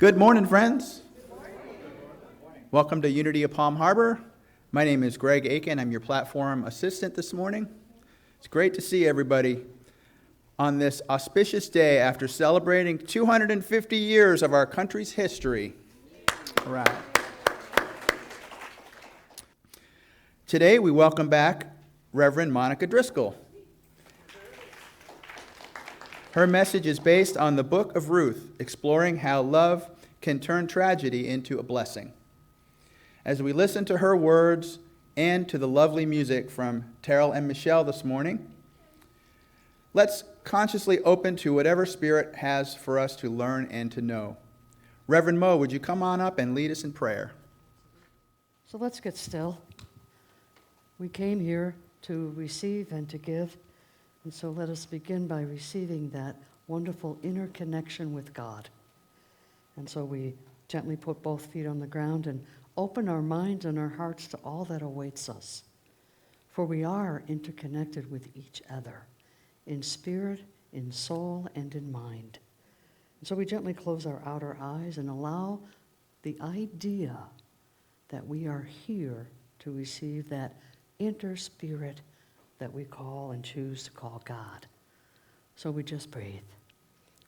Good morning, friends. Welcome to Unity of Palm Harbor. My name is Greg Aiken. I'm your platform assistant this morning. It's great to see everybody on this auspicious day after celebrating 250 years of our country's history. All right. Today we welcome back Reverend Monica Driscoll. Her message is based on the book of Ruth, exploring how love can turn tragedy into a blessing. As we listen to her words and to the lovely music from Terrell and Michelle this morning, let's consciously open to whatever Spirit has for us to learn and to know. Reverend Mo, would you come on up and lead us in prayer? So let's get still. We came here to receive and to give. And so let us begin by receiving that wonderful inner connection with God. And so we gently put both feet on the ground and open our minds and our hearts to all that awaits us. For we are interconnected with each other, in spirit, in soul, and in mind. And so we gently close our outer eyes and allow the idea that we are here to receive that inner spirit that we call and choose to call God. So we just breathe.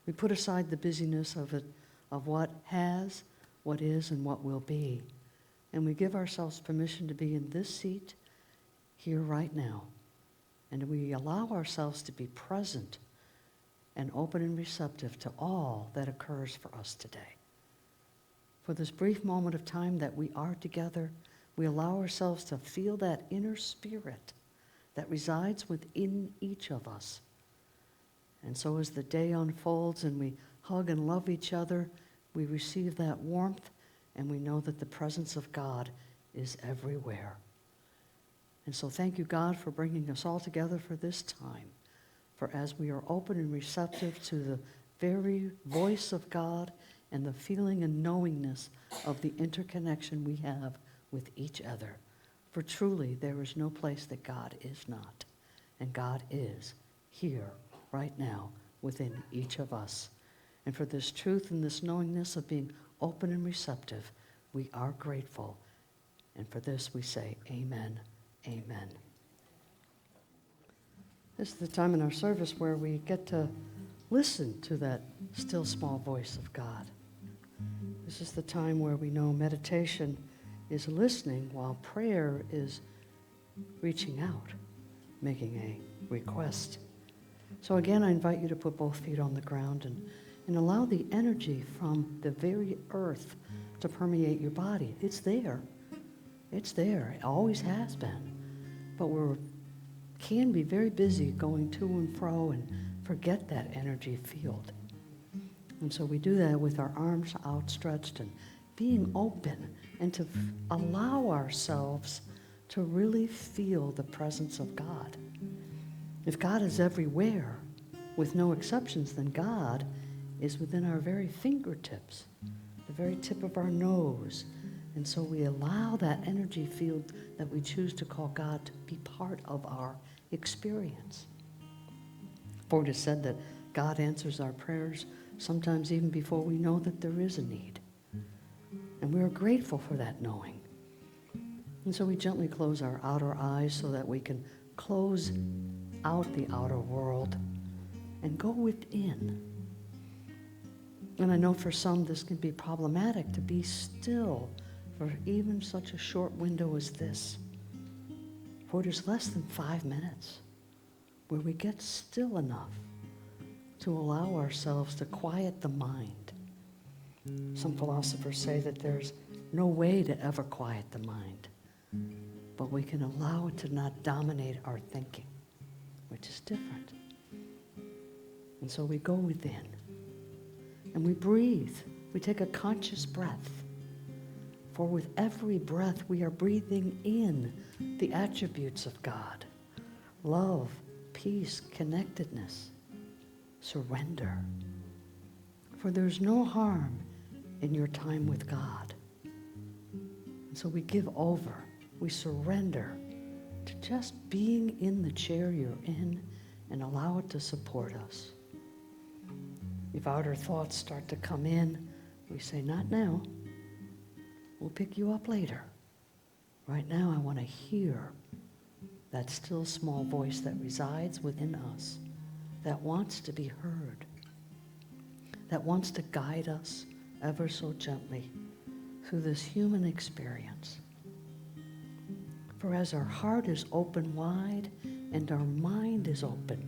We put aside the busyness of what has, what is, and what will be. And we give ourselves permission to be in this seat here right now. And we allow ourselves to be present and open and receptive to all that occurs for us today. For this brief moment of time that we are together, we allow ourselves to feel that inner spirit that resides within each of us. And so as the day unfolds and we hug and love each other, we receive that warmth and we know that the presence of God is everywhere. And so thank you, God, for bringing us all together for this time. For as we are open and receptive to the very voice of God and the feeling and knowingness of the interconnection we have with each other. For truly, there is no place that God is not, and God is here right now within each of us. And for this truth and this knowingness of being open and receptive, we are grateful. And for this we say, amen, amen. This is the time in our service where we get to listen to that still small voice of God. This is the time where we know meditation is listening while prayer is reaching out, making a request. So again, I invite you to put both feet on the ground and allow the energy from the very earth to permeate your body. It's there. It's there. It always has been. But we can be very busy going to and fro and forget that energy field. And so we do that with our arms outstretched and being open and to allow ourselves to really feel the presence of God. If God is everywhere, with no exceptions, then God is within our very fingertips, the very tip of our nose. And so we allow that energy field that we choose to call God to be part of our experience. For it is said that God answers our prayers sometimes even before we know that there is a need. And we are grateful for that knowing. And so we gently close our outer eyes so that we can close out the outer world and go within. And I know for some this can be problematic to be still for even such a short window as this. For it is less than 5 minutes where we get still enough to allow ourselves to quiet the mind. Some philosophers say that there's no way to ever quiet the mind, but we can allow it to not dominate our thinking, which is different. And so we go within, and we breathe. We take a conscious breath. For with every breath, we are breathing in the attributes of God: love, peace, connectedness, surrender. For there's no harm in your time with God. And so we give over, we surrender to just being in the chair you're in and allow it to support us. If outer thoughts start to come in, We say, not now. We'll pick you up later. Right now, I want to hear that still small voice that resides within us, that wants to be heard, that wants to guide us ever so gently through this human experience. For as our heart is open wide and our mind is open,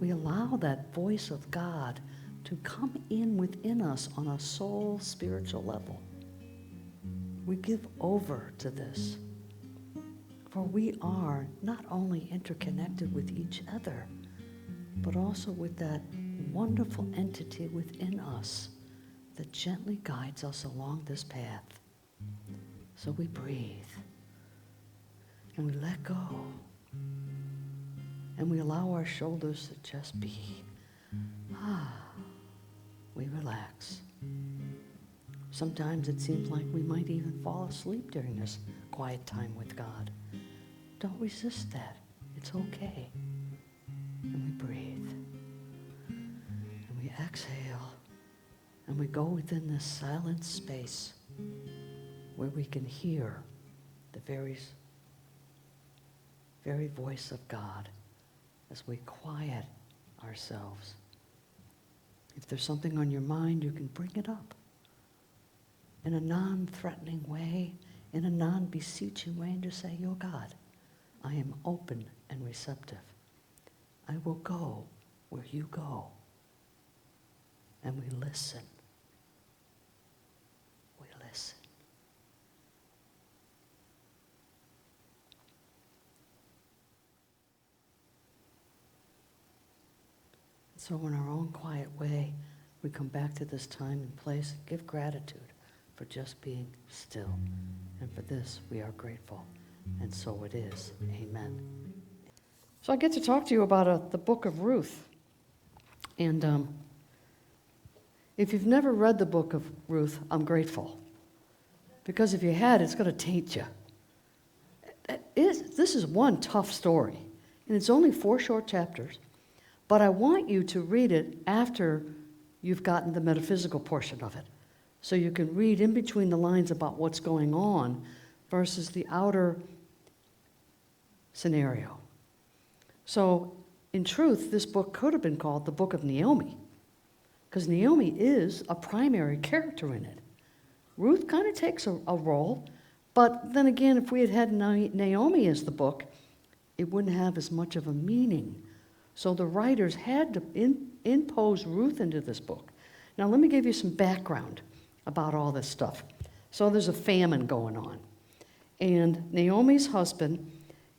we allow that voice of God to come in within us on a soul spiritual level. We give over to this. For we are not only interconnected with each other, but also with that wonderful entity within us that gently guides us along this path. So we breathe, and we let go, and we allow our shoulders to just be. We relax. Sometimes it seems like we might even fall asleep during this quiet time with God. Don't resist that. It's okay. And we breathe. And we exhale. And we go within this silent space where we can hear the very voice of God as we quiet ourselves. If there's something on your mind, you can bring it up in a non-threatening way, in a non-beseeching way, and just say, "Your God, I am open and receptive. I will go where you go." And we listen. We listen. So in our own quiet way, we come back to this time and place and give gratitude for just being still. And for this, we are grateful. And so it is. Amen. So I get to talk to you about the book of Ruth. And if you've never read the book of Ruth, I'm grateful. Because if you had, it's going to taint you. This is one tough story. And it's only 4 short chapters. But I want you to read it after you've gotten the metaphysical portion of it. So you can read in between the lines about what's going on versus the outer scenario. So, in truth, this book could have been called the Book of Naomi, because Naomi is a primary character in it. Ruth kind of takes a role, but then again, if we had had Naomi as the book, it wouldn't have as much of a meaning. So the writers had to impose Ruth into this book. Now, let me give you some background about all this stuff. So there's a famine going on. And Naomi's husband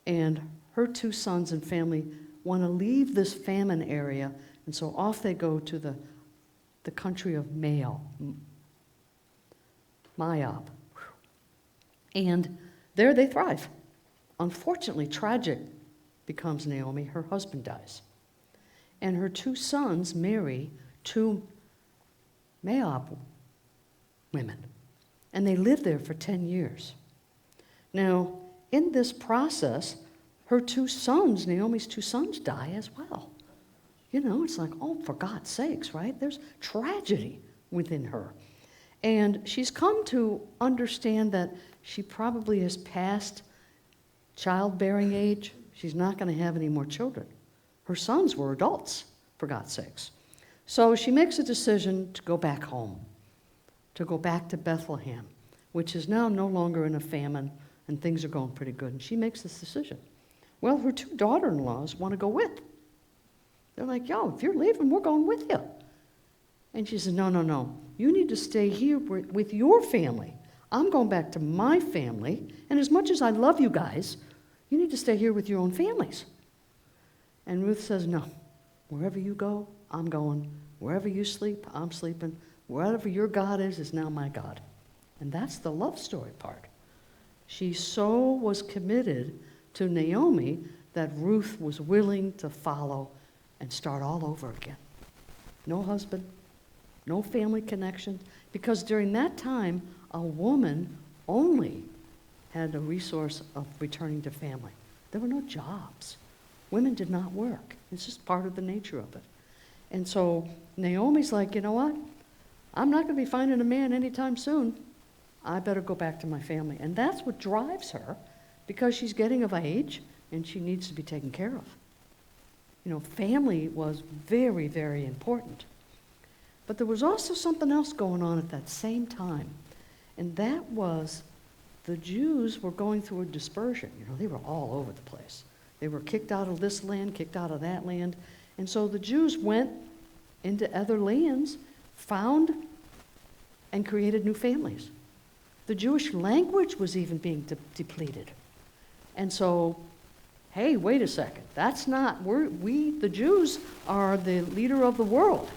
and her 2 sons and family want to leave this famine area, and so off they go to the country of Moab. And there they thrive. Unfortunately, tragic becomes Naomi. Her husband dies. And her 2 sons marry 2 Moab women. And they live there for 10 years. Now, in this process, her 2 sons, Naomi's 2 sons, die as well. You know, it's like, oh, for God's sakes, right? There's tragedy within her. And she's come to understand that she probably has passed childbearing age. She's not going to have any more children. Her sons were adults, for God's sakes. So she makes a decision to go back home, to go back to Bethlehem, which is now no longer in a famine, and things are going pretty good. And she makes this decision. Well, her 2 daughter-in-laws want to go with. They're like, yo, if you're leaving, we're going with you. And she says, no. You need to stay here with your family. I'm going back to my family, and as much as I love you guys, you need to stay here with your own families. And Ruth says, no. Wherever you go, I'm going. Wherever you sleep, I'm sleeping. Wherever your God is now my God. And that's the love story part. She so was committed to Naomi that Ruth was willing to follow and start all over again. No husband, no family connection, because during that time, a woman only had a resource of returning to family. There were no jobs. Women did not work. It's just part of the nature of it. And so Naomi's like, you know what? I'm not going to be finding a man anytime soon. I better go back to my family. And that's what drives her, because she's getting of age and she needs to be taken care of. You know, family was very, very important. But there was also something else going on at that same time, and that was the Jews were going through a dispersion. You know, they were all over the place. They were kicked out of this land, kicked out of that land, and so the Jews went into other lands, found and created new families. The Jewish language was even being depleted. And so, hey, wait a second, that's not, the Jews are the leader of the world.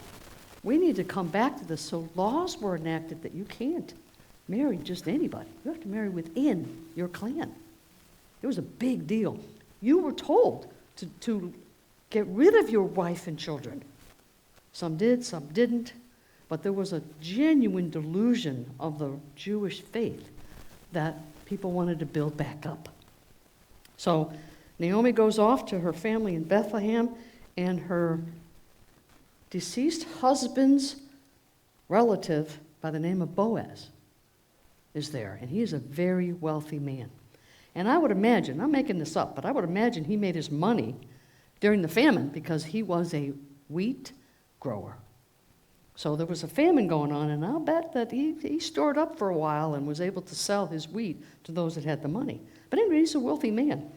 We need to come back to this. So laws were enacted that you can't marry just anybody. You have to marry within your clan. It was a big deal. You were told to get rid of your wife and children. Some did, some didn't. But there was a genuine delusion of the Jewish faith that people wanted to build back up. So Naomi goes off to her family in Bethlehem, and her deceased husband's relative by the name of Boaz is there, and he is a very wealthy man. And I would imagine, I'm making this up, but I would imagine he made his money during the famine because he was a wheat grower. So there was a famine going on, and I'll bet that he stored up for a while and was able to sell his wheat to those that had the money. But anyway, he's a wealthy man.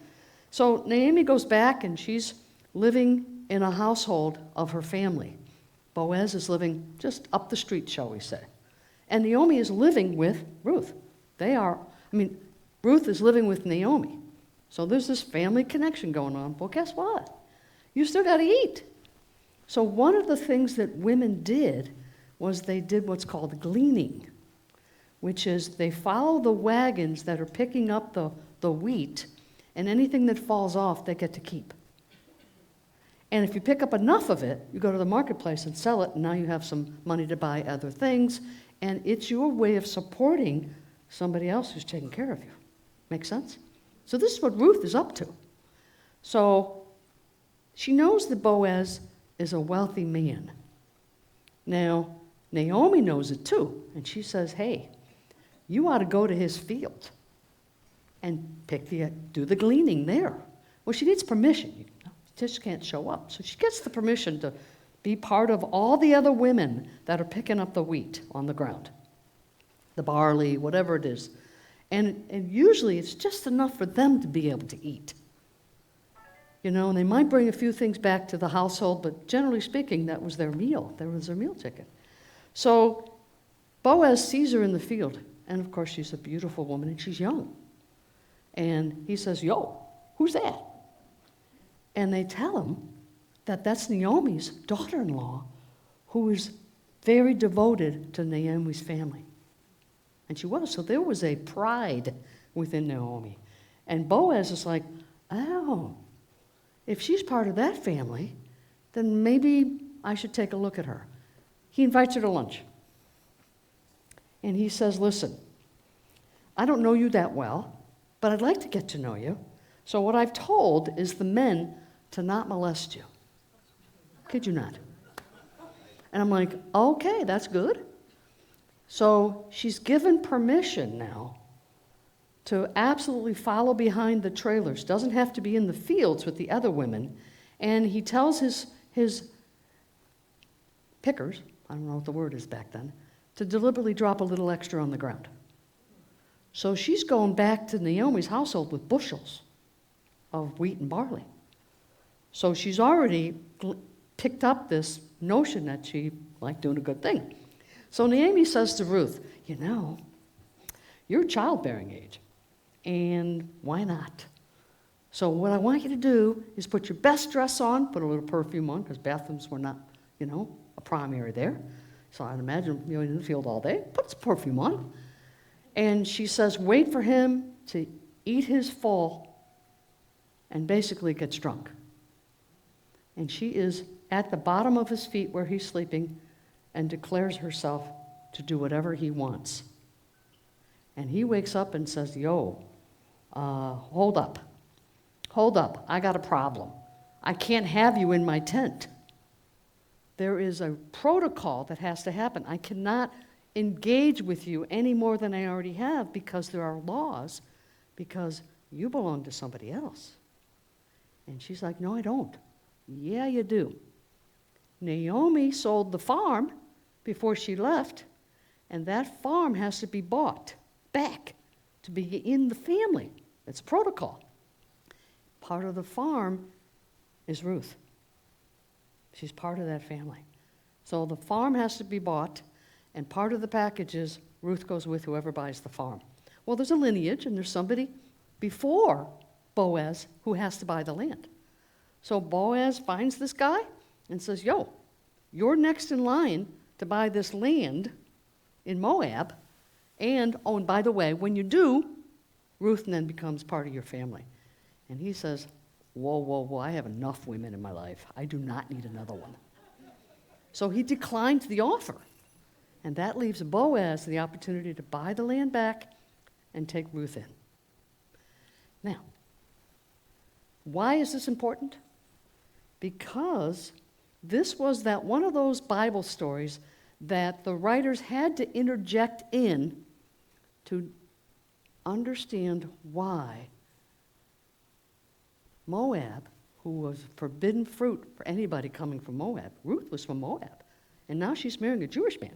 So Naomi goes back, and she's living in a household of her family. Boaz is living just up the street, shall we say. And Naomi is living with Ruth. Ruth is living with Naomi. So there's this family connection going on. Well, guess what? You still got to eat. So one of the things that women did was they did what's called gleaning, which is they follow the wagons that are picking up the wheat, and anything that falls off, they get to keep. And if you pick up enough of it, you go to the marketplace and sell it, and now you have some money to buy other things, and it's your way of supporting somebody else who's taking care of you. Make sense? So this is what Ruth is up to. So she knows that Boaz is a wealthy man. Now, Naomi knows it too, and she says, hey, you ought to go to his field and do the gleaning there. Well, she needs permission. You just can't show up. So she gets the permission to be part of all the other women that are picking up the wheat on the ground, the barley, whatever it is. And usually it's just enough for them to be able to eat. You know, and they might bring a few things back to the household, but generally speaking, that was their meal. That was their meal ticket. So Boaz sees her in the field, and of course she's a beautiful woman, and she's young. And he says, yo, who's that? And they tell him that that's Naomi's daughter-in-law, who is very devoted to Naomi's family. And she was. So there was a pride within Naomi. And Boaz is like, oh, if she's part of that family, then maybe I should take a look at her. He invites her to lunch. And he says, listen, I don't know you that well, but I'd like to get to know you. So what I've told is the men to not molest you. Kid you not. And I'm like, okay, that's good. So she's given permission now to absolutely follow behind the trailers. Doesn't have to be in the fields with the other women. And he tells his pickers, I don't know what the word is back then, to deliberately drop a little extra on the ground. So she's going back to Naomi's household with bushels of wheat and barley. So she's already picked up this notion that she liked doing a good thing. So Naomi says to Ruth, you know, you're childbearing age, and why not? So what I want you to do is put your best dress on, put a little perfume on, because bathrooms were not, a primary there. So I'd imagine you're in the field all day, put some perfume on. And she says, wait for him to eat his full and basically gets drunk. And she is at the bottom of his feet where he's sleeping and declares herself to do whatever he wants. And he wakes up and says, yo, hold up, I got a problem. I can't have you in my tent There is a protocol that has to happen. I cannot engage with you any more than I already have because there are laws, because you belong to somebody else. And she's like, no, I don't. Yeah, you do. Naomi sold the farm before she left, and that farm has to be bought back to be in the family. It's protocol. Part of the farm is Ruth. She's part of that family. So the farm has to be bought, and part of the package is Ruth goes with whoever buys the farm. Well, there's a lineage, and there's somebody before Boaz who has to buy the land. So Boaz finds this guy and says, yo, you're next in line to buy this land in Moab, and by the way, when you do, Ruth then becomes part of your family. And he says, whoa, whoa, whoa, I have enough women in my life. I do not need another one. So he declined the offer. And that leaves Boaz the opportunity to buy the land back and take Ruth in. Now, why is this important? Because this was that one of those Bible stories that the writers had to interject in to understand why Moab, who was forbidden fruit for anybody coming from Moab, Ruth was from Moab, and now she's marrying a Jewish man.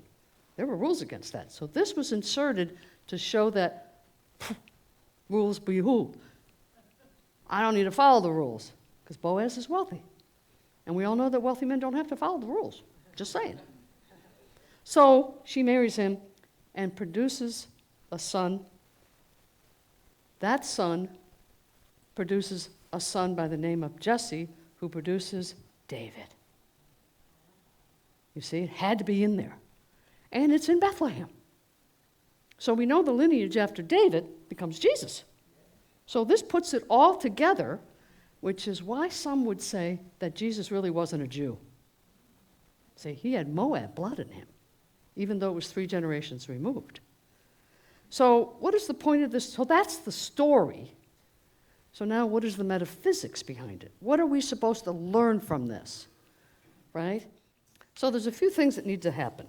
There were rules against that. So this was inserted to show that rules behoove. I don't need to follow the rules because Boaz is wealthy. And we all know that wealthy men don't have to follow the rules. Just saying. So she marries him and produces a son. That son produces a son by the name of Jesse, who produces David. You see, it had to be in there. And it's in Bethlehem. So we know the lineage after David becomes Jesus. So this puts it all together, which is why some would say that Jesus really wasn't a Jew. See, he had Moab blood in him, even though it was 3 generations removed. So what is the point of this? So that's the story. So now what is the metaphysics behind it? What are we supposed to learn from this? Right? So there's a few things that need to happen.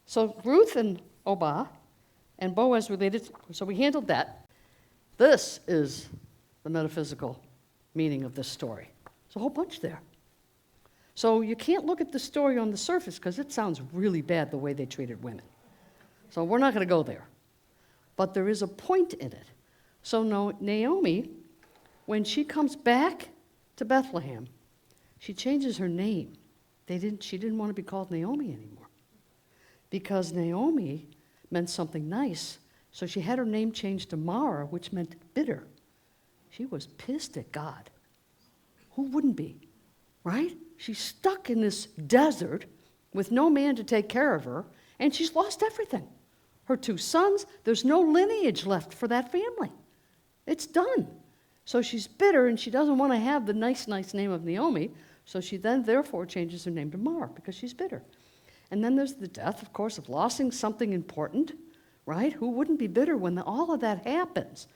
So Ruth and Obah and Boaz related, so we handled that. This is the metaphysical meaning of this story. There's a whole bunch there. So you can't look at the story on the surface because it sounds really bad the way they treated women. So we're not going to go there. But there is a point in it. So Naomi, when she comes back to Bethlehem, she changes her name. She didn't want to be called Naomi anymore because Naomi meant something nice. So she had her name changed to Mara, which meant bitter. She was pissed at God. Who wouldn't be, right? She's stuck in this desert with no man to take care of her, and she's lost everything. Her 2 sons, there's no lineage left for that family. It's done. So she's bitter, and she doesn't want to have the nice name of Naomi, so she then therefore changes her name to Mara because she's bitter. And then there's the death, of course, of losing something important, right? Who wouldn't be bitter when all of that happens,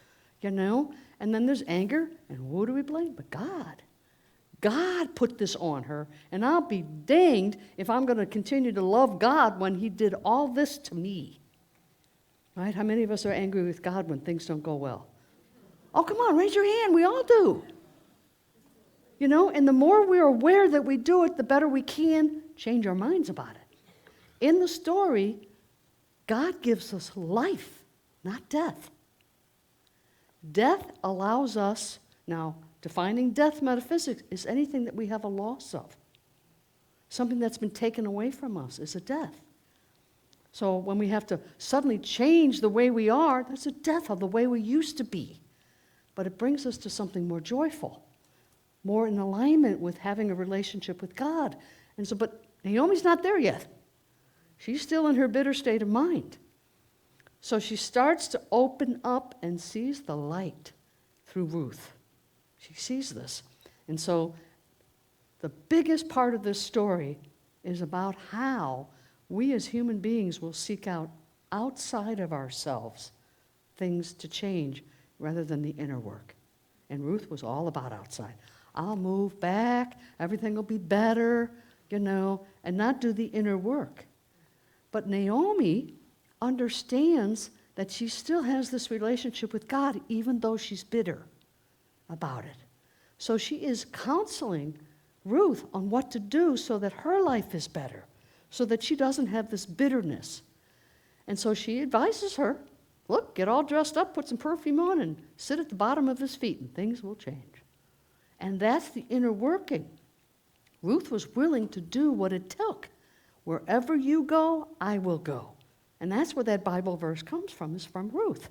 you know? And then there's anger, and who do we blame? But God. God put this on her, and I'll be danged if I'm going to continue to love God when he did all this to me. Right? How many of us are angry with God when things don't go well? Oh, come on, raise your hand. We all do. You know, and the more we're aware that we do it, the better we can change our minds about it. In the story, God gives us life, not death. Death allows us, now, defining death metaphysics is anything that we have a loss of. Something that's been taken away from us is a death. So when we have to suddenly change the way we are, that's a death of the way we used to be. But it brings us to something more joyful, more in alignment with having a relationship with God. And so, but Naomi's not there yet. She's still in her bitter state of mind. So she starts to open up and sees the light through Ruth. She sees this. And so the biggest part of this story is about how we as human beings will seek out outside of ourselves things to change rather than the inner work. And Ruth was all about outside. I'll move back. Everything will be better. and not do the inner work. But Naomi understands that she still has this relationship with God, even though she's bitter about it. So she is counseling Ruth on what to do so that her life is better, so that she doesn't have this bitterness. And so she advises her, look, get all dressed up, put some perfume on, and sit at the bottom of his feet, and things will change. And that's the inner working. Ruth was willing to do what it took. Wherever you go, I will go. And that's where that Bible verse comes from, is from Ruth.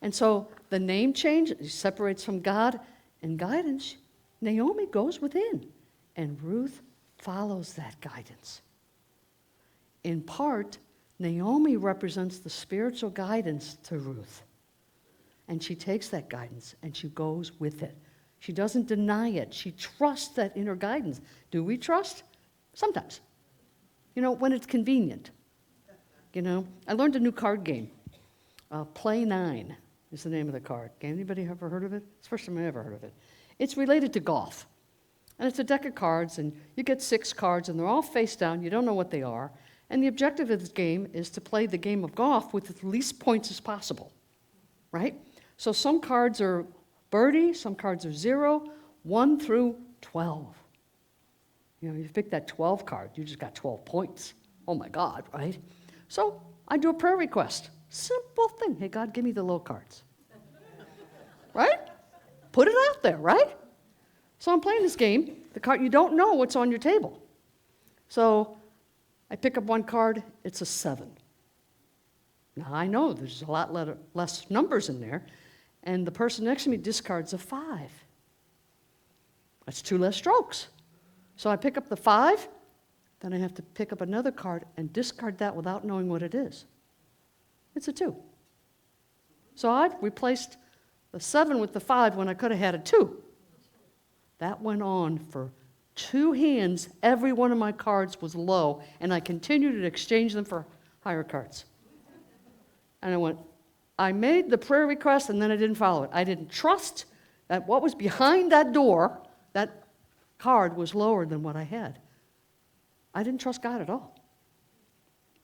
And so the name change separates from God and guidance. Naomi goes within, and Ruth follows that guidance. In part, Naomi represents the spiritual guidance to Ruth. And she takes that guidance and she goes with it. She doesn't deny it. She trusts that inner guidance. Do we trust? Sometimes. When it's convenient. I learned a new card game. Play 9 is the name of the card. Anybody ever heard of it? It's the first time I ever heard of it. It's related to golf. And it's a deck of cards, and you get 6 cards, and they're all face down. You don't know what they are. And the objective of this game is to play the game of golf with as least points as possible, right? So some cards are birdie, some cards are 0, 1 through 12. You pick that 12 card, you just got 12 points. Oh my God, right? So I do a prayer request. Simple thing. Hey, God, give me the low cards. Right? Put it out there, right? So I'm playing this game. The card, you don't know what's on your table. So I pick up one card, it's a 7. Now I know there's a lot less numbers in there, and the person next to me discards a 5. That's 2 less strokes. So I pick up the 5, then I have to pick up another card and discard that without knowing what it is. It's a 2. So I replaced the 7 with the 5 when I could have had a 2. That went on for 2 hands. Every one of my cards was low, and I continued to exchange them for higher cards. And I made the prayer request, and then I didn't follow it. I didn't trust that what was behind that door, that card was lower than what I had. I didn't trust God at all.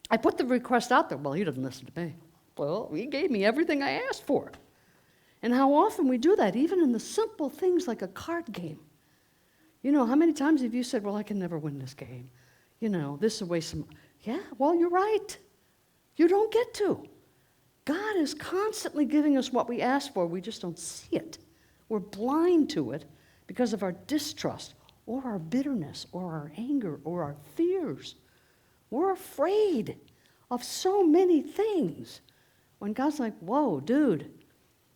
I put the request out there. Well, he doesn't listen to me. Well, he gave me everything I asked for. And how often we do that, even in the simple things like a card game. How many times have you said, well, I can never win this game. This is a waste of money. Yeah, well, you're right. You don't get to. God is constantly giving us what we ask for. We just don't see it. We're blind to it because of our distrust or our bitterness or our anger or our fears. We're afraid of so many things. When God's like, whoa, dude,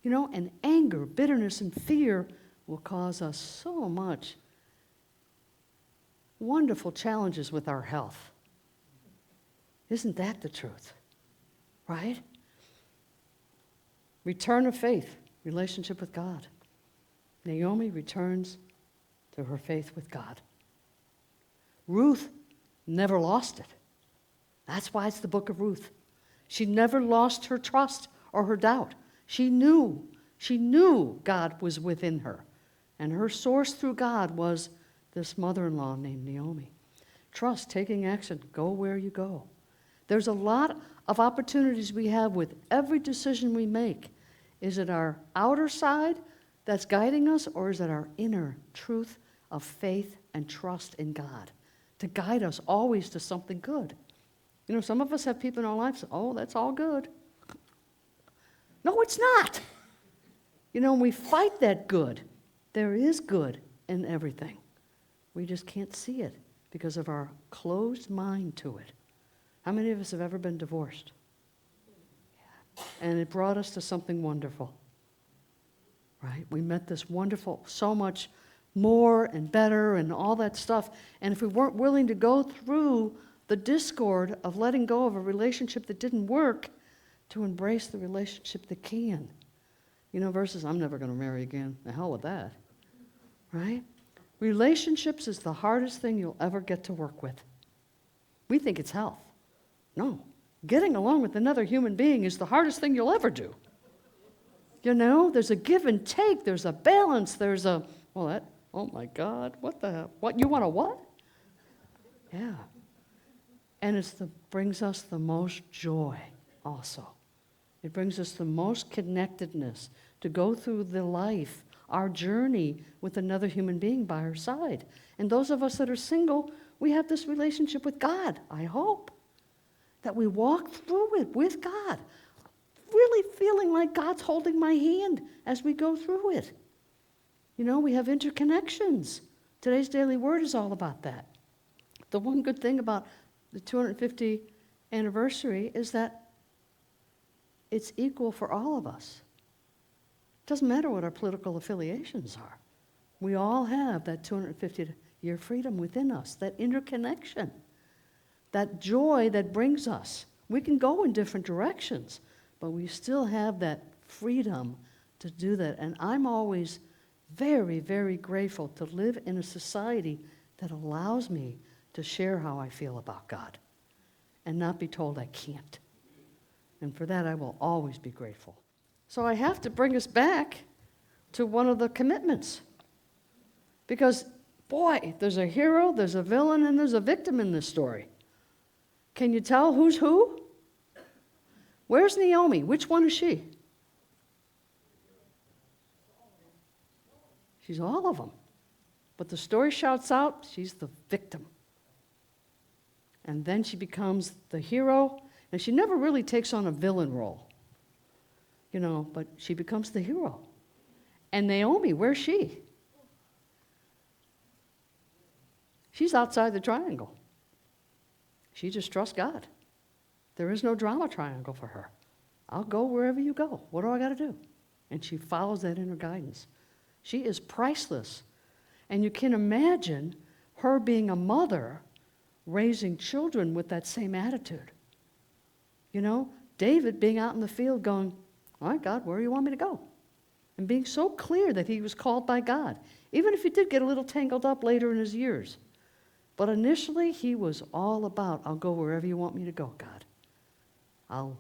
and anger, bitterness, and fear will cause us so much wonderful challenges with our health. Isn't that the truth? Right? Return of faith, relationship with God. Naomi returns to her faith with God. Ruth never lost it. That's why it's the book of Ruth. She never lost her trust or her doubt. She knew God was within her. And her source through God was this mother-in-law named Naomi. Trust, taking action, go where you go. There's a lot of opportunities we have with every decision we make. Is it our outer side that's guiding us, or is it our inner truth of faith and trust in God to guide us always to something good? Some of us have people in our lives say, oh, that's all good. No, it's not. We fight that good. There is good in everything. We just can't see it because of our closed mind to it. How many of us have ever been divorced? Yeah. And it brought us to something wonderful, right? We met this wonderful, so much more and better and all that stuff. And if we weren't willing to go through the discord of letting go of a relationship that didn't work to embrace the relationship that can. Versus, I'm never going to marry again. The hell with that, right? Relationships is the hardest thing you'll ever get to work with. We think it's health. No. Getting along with another human being is the hardest thing you'll ever do. There's a give and take. There's a balance. There's oh my God, what the hell? What, you want a what? Yeah. And brings us the most joy also. It brings us the most connectedness to go through the life, our journey with another human being by our side. And those of us that are single, we have this relationship with God, I hope, that we walk through it with God, really feeling like God's holding my hand as we go through it. You know, we have interconnections. Today's Daily Word is all about that. The one good thing about the 250th anniversary is that it's equal for all of us. It doesn't matter what our political affiliations are. We all have that 250-year freedom within us, that interconnection, that joy that brings us. We can go in different directions, but we still have that freedom to do that. And I'm always very, very grateful to live in a society that allows me to share how I feel about God and not be told I can't. And for that, I will always be grateful. So I have to bring us back to one of the commitments. Because, boy, there's a hero, there's a villain, and there's a victim in this story. Can you tell who's who? Where's Naomi? Which one is she? She's all of them. But the story shouts out, she's the victim. And then she becomes the hero. And she never really takes on a villain role, you know, but she becomes the hero. And Naomi, where's she? She's outside the triangle. She just trusts God. There is no drama triangle for her. I'll go wherever you go. What do I got to do? And she follows that inner guidance. She is priceless. And you can imagine her being a mother raising children with that same attitude. You know, David being out in the field going, all right, God, where do you want me to go? And being so clear that he was called by God, even if he did get a little tangled up later in his years. But initially, he was all about, I'll go wherever you want me to go, God. I'll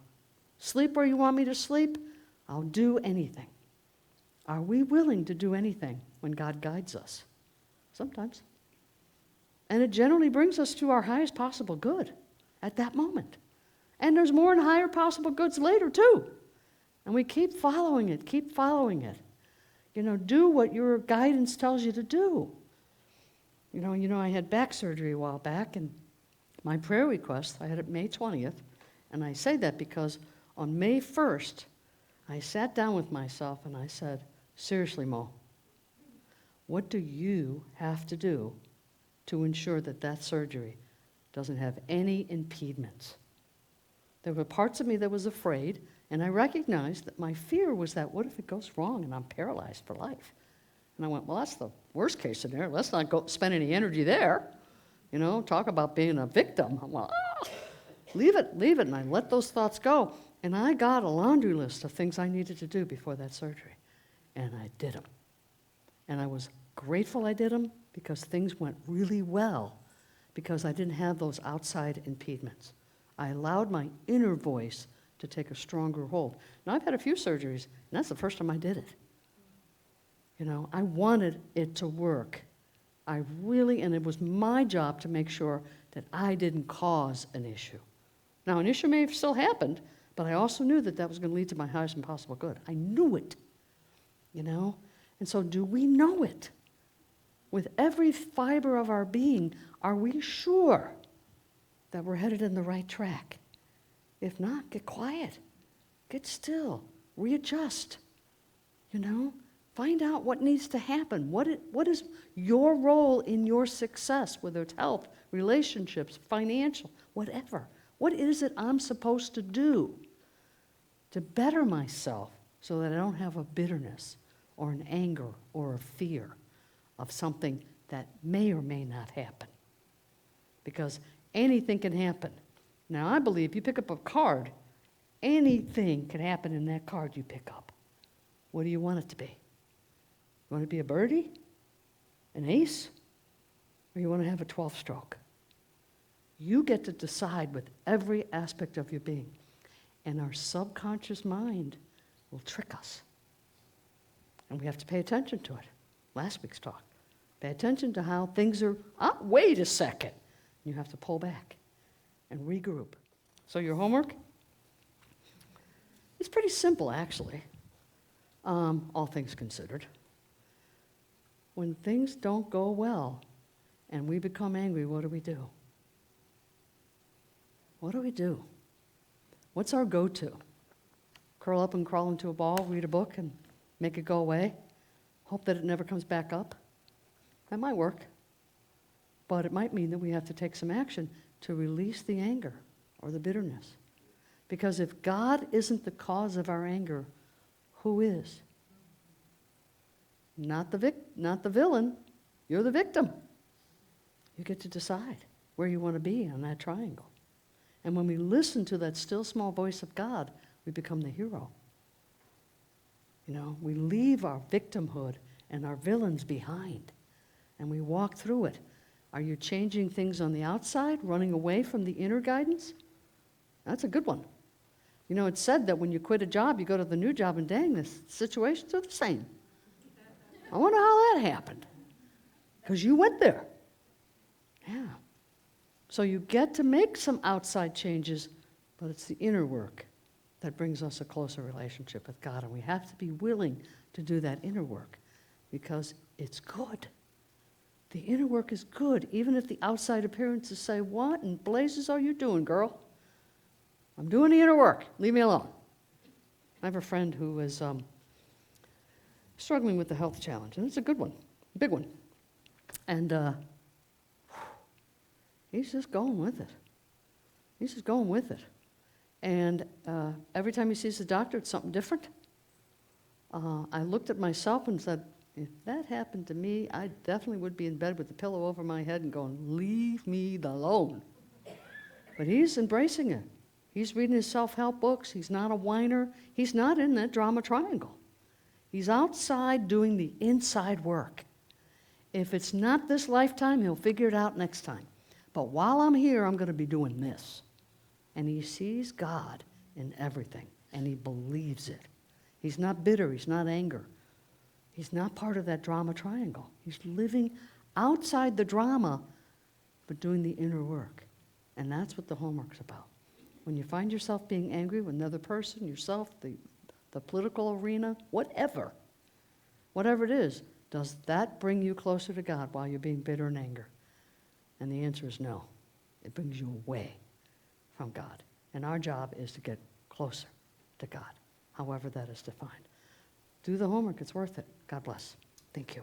sleep where you want me to sleep. I'll do anything. Are we willing to do anything when God guides us? Sometimes. And it generally brings us to our highest possible good at that moment. And there's more and higher possible goods later, too. And we keep following it, keep following it. You know, do what your guidance tells you to do. You know, I had back surgery a while back, and my prayer request, I had it May 20th, and I say that because on May 1st, I sat down with myself and I said, seriously, Mo, what do you have to do to ensure that that surgery doesn't have any impediments? There were parts of me that was afraid, and I recognized that my fear was that, what if it goes wrong and I'm paralyzed for life? And I went, well, that's the worst case scenario. Let's not go spend any energy there. You know, talk about being a victim. I'm like, leave it. And I let those thoughts go. And I got a laundry list of things I needed to do before that surgery. And I did them. And I was grateful I did them because things went really well because I didn't have those outside impediments. I allowed my inner voice to take a stronger hold. Now, I've had a few surgeries, and that's the first time I did it. You know, I wanted it to work. And it was my job to make sure that I didn't cause an issue. Now, an issue may have still happened, but I also knew that that was going to lead to my highest and possible good. I knew it, you know? And so do we know it? With every fiber of our being, are we sure that we're headed in the right track? If not, get quiet, get still, readjust, you know? Find out what needs to happen. What is your role in your success, whether it's health, relationships, financial, whatever. What is it I'm supposed to do to better myself so that I don't have a bitterness or an anger or a fear of something that may or may not happen? Because anything can happen. Now, I believe you pick up a card, anything can happen in that card you pick up. What do you want it to be? You want it to be a birdie, an ace, or you want to have a 12-stroke? You get to decide with every aspect of your being. And our subconscious mind will trick us. And we have to pay attention to it. Last week's talk. Pay attention to how things are, wait a second. You have to pull back and regroup. So your homework? It's pretty simple, actually, all things considered. When things don't go well and we become angry, what do? What do? What's our go-to? Curl up and crawl into a ball, read a book, and make it go away? Hope that it never comes back up? That might work. But it might mean that we have to take some action to release the anger or the bitterness. Because if God isn't the cause of our anger, who is? Not the villain. You're the victim. You get to decide where you want to be on that triangle. And when we listen to that still small voice of God, we become the hero. You know, we leave our victimhood and our villains behind, and we walk through it. Are you changing things on the outside, running away from the inner guidance? That's a good one. You know, it's said that when you quit a job, you go to the new job, and dang, the situations are the same. I wonder how that happened. Because you went there. Yeah. So you get to make some outside changes, but it's the inner work that brings us a closer relationship with God. And we have to be willing to do that inner work because it's good. The inner work is good, even if the outside appearances say, "What in blazes are you doing, girl?" I'm doing the inner work. Leave me alone. I have a friend who is struggling with a health challenge, and it's a good one, a big one. And he's just going with it. He's just going with it. And every time he sees the doctor, it's something different. I looked at myself and said, if that happened to me, I definitely would be in bed with the pillow over my head and going, leave me alone. But he's embracing it. He's reading his self-help books. He's not a whiner. He's not in that drama triangle. He's outside doing the inside work. If it's not this lifetime, he'll figure it out next time. But while I'm here, I'm going to be doing this. And he sees God in everything, and he believes it. He's not bitter. He's not anger. He's not part of that drama triangle. He's living outside the drama, but doing the inner work. And that's what the homework's about. When you find yourself being angry with another person, yourself, the political arena, whatever it is, does that bring you closer to God while you're being bitter and angry? And the answer is no. It brings you away from God. And our job is to get closer to God, however that is defined. Do the homework. It's worth it. God bless. Thank you.